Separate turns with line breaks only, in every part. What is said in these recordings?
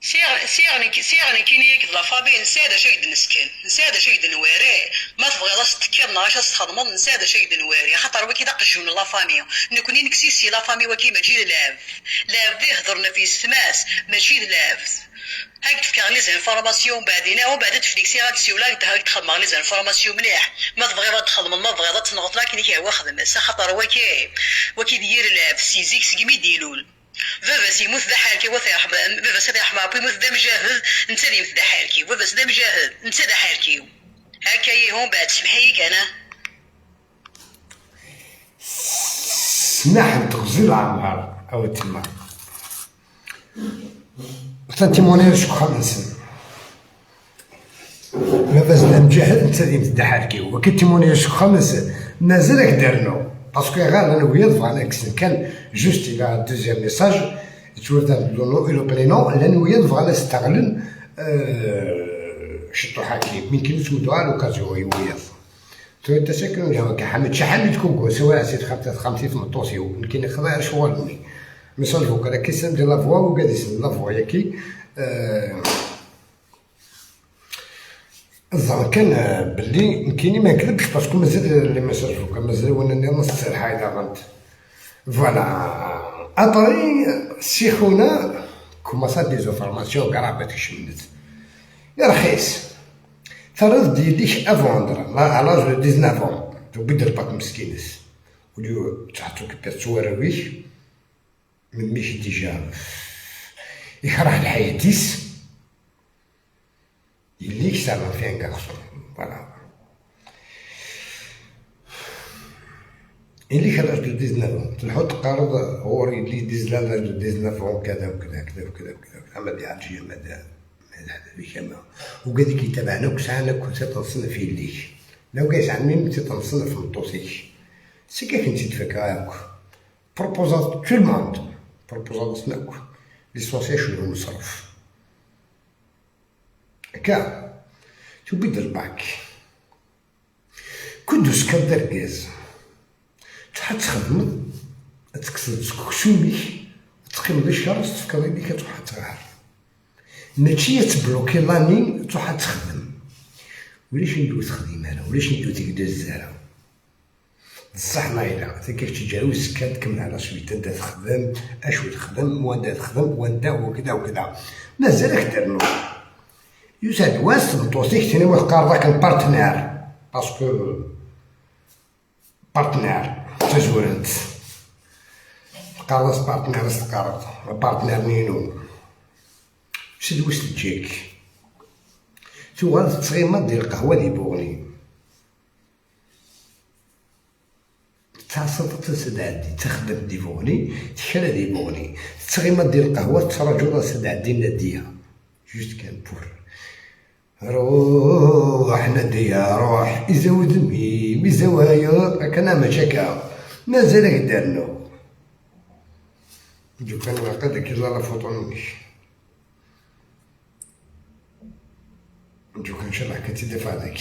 سيغني كيني ياك لافامي نساد اش يقد نسكن نساد اش يقد نواري ما تبغيض تكير اش تخدمض نساد اش يقد نواري خاطر وكي دقشون لافامي نكوني نكسيسي لافامي وكي ماشي لاف دي هضرنا في السماس ماشي لاف هاك تفكر لي زانفورماسيون بعدين وبعد تفليكسي هاك سيولا هاك تخدم لي زانفورماسيون مليح ما تبغيض تخدم ما تبغيض تنغط لكن كي هو خدم خاطر وكي دير لاف سيزيك سكمي ديلول فافا سيموت ذا حالكي وثيح فافا سيح ما بيموت ذا مجاهد انت اللي مثل حالكي وفاس ذا مجاهد انت ذا حالكي هكا يهون بعد سمحيك انا
سماح تغزل عمار او تما سنتيمونير شكون خمسين فافا ذا مجاهد انت اللي مثل حالكي وكتيمونير شكون خمسين مازالك دارنو باسكو غير انا وياه فوالا كان جوست الى دوزيام ميساج تورد لو نو اي لو برينون لان وياه فوالا استغلن شتو حكي من كي نتمدوا على لوكازيون وياه تو انت ساكن جا كحمد شحال كوكو سواء سيت 50 في مطوسيو يمكن يخضع شغل ميساج فوق راه كيسم ديال لا فوا وقاعد يسم لا فوا ياكي الظاهر كان باللي يمكنني ما نكذبش باسكو مازال لي ميساج فوق مازال وانا نص السرحه اذا غلط فوالا ابري سي خونا كوماسا دي زونفورماسيون قرابه شمنت يا رخيص فرض دياليش افوندر على 19 تبدل باك مسكينس وليو تحطو كيف تصورويش من ميش ديجا يكره الحياتيس يليك سامع فين كاغسون فوالا اللي خرج دو 19 تنحط قرض غوري اللي ديزلا دو 19 كذا وكذا كذا وكذا وكذا اما دي عالجيه ماذا بيك اما وقال لك يتابعنا وكسعنا كنت تنصنف في الليك لو قايس عن مين تنصنف في مطوسيك سي كيف كنتي تفكر هاك بروبوزات تو الموند بروبوزات سناك ليسونسيال شنو مصرف هكا تبدل باك كدوس كدركاز تحط تخدم تكسر تكسومي تقيم لي الشهر تفكر بك تروح تغار ماشي تبلوكي لاني تروح تخدم وليش ندوز تخدم انا وليش ندوز تقدا الزهره بصح نايله كيف تجاوز كان تكمل على سويت انت تخدم اشو تخدم وانت تخدم وانت وكذا وكذا مازالك درنو يساد واس متوسيك تاني وتقار ذاك البارتنير باسكو بارتنير تزورنت قارص بارتنير استقارت بارتنير نينو شد وسط تجيك تو تصغيمة ديال القهوة دي بوغني تعصب تسد عندي تخدم دي بوغني تشرا دي بوغني تصغيمة ديال القهوة تراجو سد عندي ناديها جوست كان بور روح ناديها روح يزود ميم يزوايا كان مشاكا مازالك دارنو جو كان واقع كي لا فوطو منيش جو كان ان شاء الله كنتي دافع داك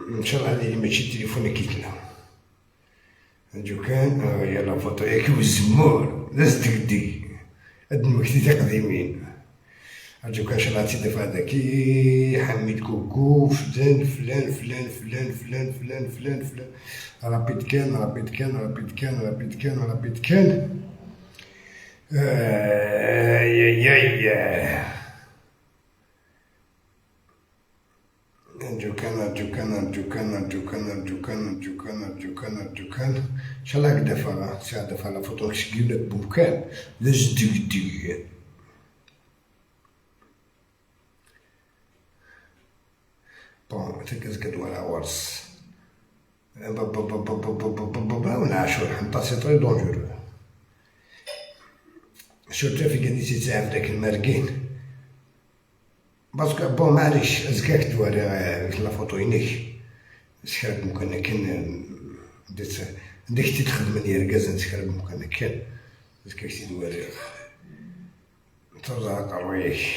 ان شاء الله اللي ماشي تليفونك كيتنا جو كان يلا فوطو ياك والزمور داز ديك هاد المكتي قديمين جو كان ان شاء الله تدافع داكي حميد كوكو فلان فلان فلان فلان فلان فلان فلان فلان ربيت كان ربيت كان ربيت كان ربيت كان ربيت كان يا جو كان ان شاء الله قد فلا ساعد فلا فوتو شكيلك بمكان لاش دي بون تكز كدولا ورس ونعشو الحنطة سي طري دونجورو سورتو في كنيسي تسعف داك الماركين باسكو بون معليش ازكاك دوالي لا فوتو ينيك شحال ممكن كان ديك تخدم لي ركازا شحال ممكن كان ازكاك دوالي ترزا قرويش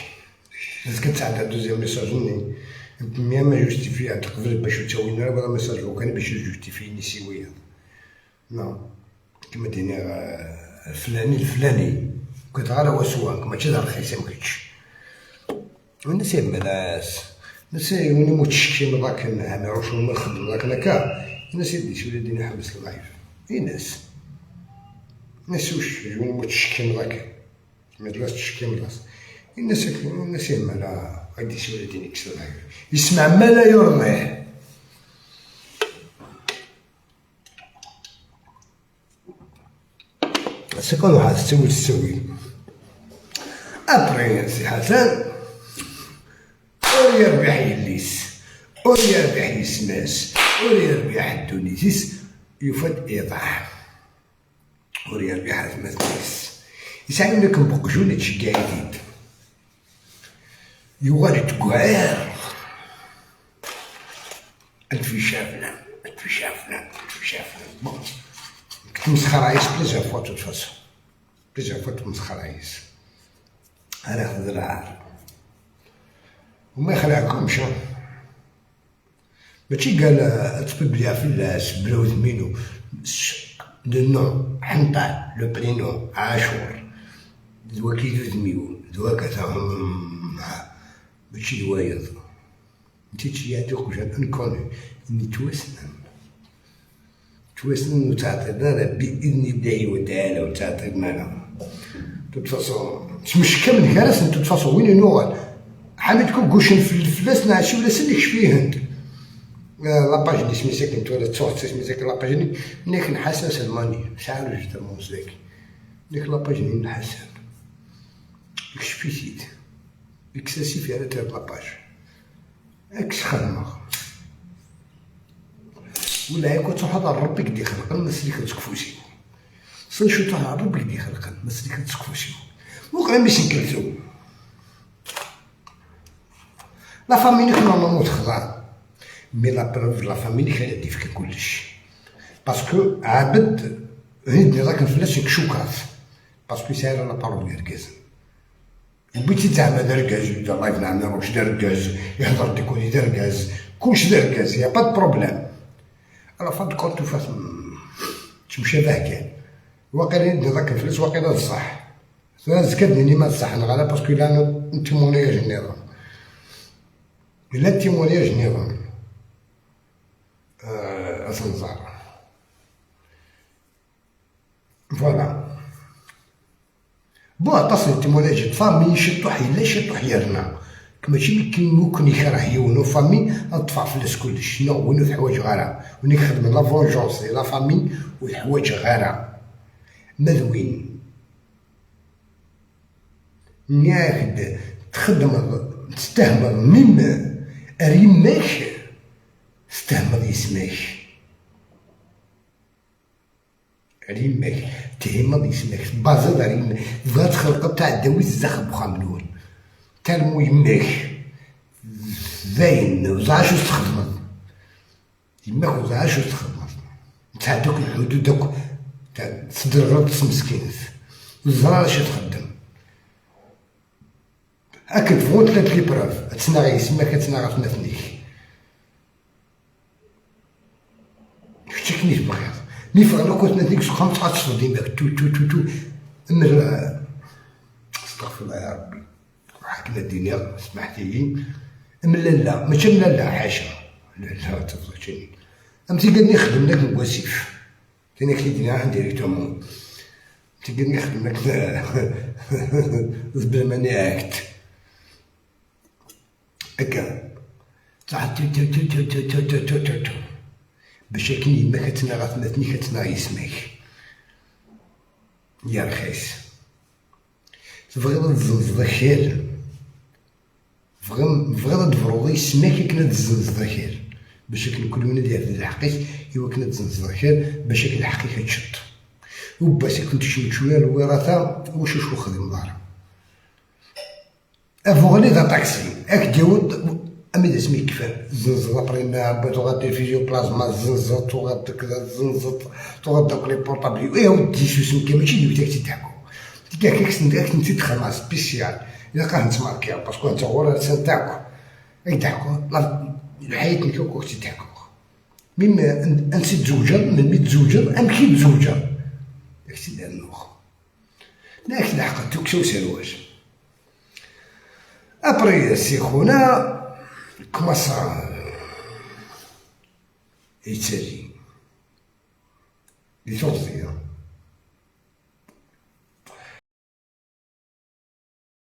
ازكا تعدى دوزيام ميساجوني ميا ما جوستيفي تقبل باش تسوينا ولا ميساج وكان باش جوستيفيني سويا نو كيما دينا الفلاني الفلاني كتغالى وسواك ماشي دا رخيصة مكتش. والناس يملاس الناس وين متشكي من ذاك نعمل شو نخدم ذاك نكا الناس يديش ولادي نحبس اللايف. الناس واش وين متشكي من ذاك مدلاش تشكي من راس الناس يملا غيديش ولادي نكسر اللايف يسمع ما لا يرضيه. سكون واحد تسوي ابري سي حسن يربح يليس يربح يسماس يربح الدونيسيس يفاد ايضاح يربح المثنيس يسعى لكم بقجون تشجاعيد يغالي تقعير الفي شافنا بون تمسخر عيس بليزيور فوا توت فاسون بليزيور فوا تمسخر عيس انا خذ العار وما يخلعكمش ماشي قال تبليها في اللاس بلو ثمينو دو نو حنطال لو برينو عاشور دوا كيدو ثميو دوا كذا ماشي دوايض نتي تشياتو كوجا انكوني اني توسنن وتعطينا بإذن الله وتعالى وتعطينا تتفاصون تمشكى من كراس تتفاصون وين نوغل حميدكم كوشن في الفلاس نعشي ولا سنك شفيه انت لاباج اللي سميتك انت ولا تصوت سميتك لاباج اللي نيك نحسن سلماني شحال وجدت موسيقى نيك لاباج اللي نحسن شفيتيت اكساسي في هذا لاباج اكس خدمه ولا هيك تحضر ربي قد يخلق الناس اللي كتكفوشي صنشو تحضر ربي قد يخلق الناس اللي كتكفوشي وقع باش نكلتو لا فامي نورمالمون تخضع مي لا بروف لا فامي كاينه ديفك كلشي باسكو عابد هيدني راك الفلاس كشوكات باسكو ساير لا بارول يركز بغيتي زعما دركاز يبدا لايف نعمل واش دركاز يهضر ديكوني دركاز كلشي دركاز يا با بروبليم على فاد كونتو فاس تمشى باه كان واقيلا يدي ذاك الفلوس واقيلا بصح زكدني ما بصح انا غالا باسكو لا تيمونياج نظام الا تيمونياج نظام اسنزار فوالا بون تصل تيمونياج فامي شتو حيلا شتو حيرنا ماشي ممكن يكره يونو فامي اطفع فلوس كلش نو وين الحوايج غارة وين خدم لا فونجونس لا فامي والحوايج غارة مذوين ناخد تخدم تستهمر من ريماك استهمر يسماك ريماك تهمر يسماك بازل ريماك بغات خلقة تاع الدوي الزخم خاملون كلمو يماك زين وزعاش تخدمت يماك وزعاش تخدمت تاع دوك الحدود دوك تاع تصدر ربط مسكين الزرار اش تخدم هاك تفوت ثلاث لي بروف تسناغي يسماك تسناغي تمثنيك شتكني بغيض مي فغلو كنت نتنيك سخام تغتصر ديماك تو امر استغفر الله يا ربي حكنا الدنيا سمحتي لي لا ماشي لا حاشا لا تفضلتني امتي قالني نخدم لك الوسيف كاين اللي دينا ديريكتومون امتي قالني نخدم لك بالماني اكت هكا صح باش كاين يما كتناغ ثلاثني كتناغ يسماك يا رخيص تبغي تزنز خير بغيت تفرضي يسماك كنا تزنز خير باش كل من ديال الحقيقة ايوا كنا تزنز خير باش الحقيقة تشط وباش كنت شويه الوراثة واش شو خدم دار افوغني دا طاكسي اك ديود امي اسمي كيفاه زنز لابرينا بغيتو غادير فيديو بلازما زنزت وغاد كذا زنزت وغاد دوك لي بورطابل يا ودي شو اسمك ماشي اللي بداك تضحكو كاك انت تخدم سبيسيال الا كان تماركيو باسكو انت هو الانسان تاعك يضحكو الحياة نكاو كوك تضحكو مما انت تزوجر من مي تزوجر ام كي تزوجر داكشي ديال النوخ لكن لحقت توكشو سرواج. ابري سي خونا كماسا يتسالي لي تونزيا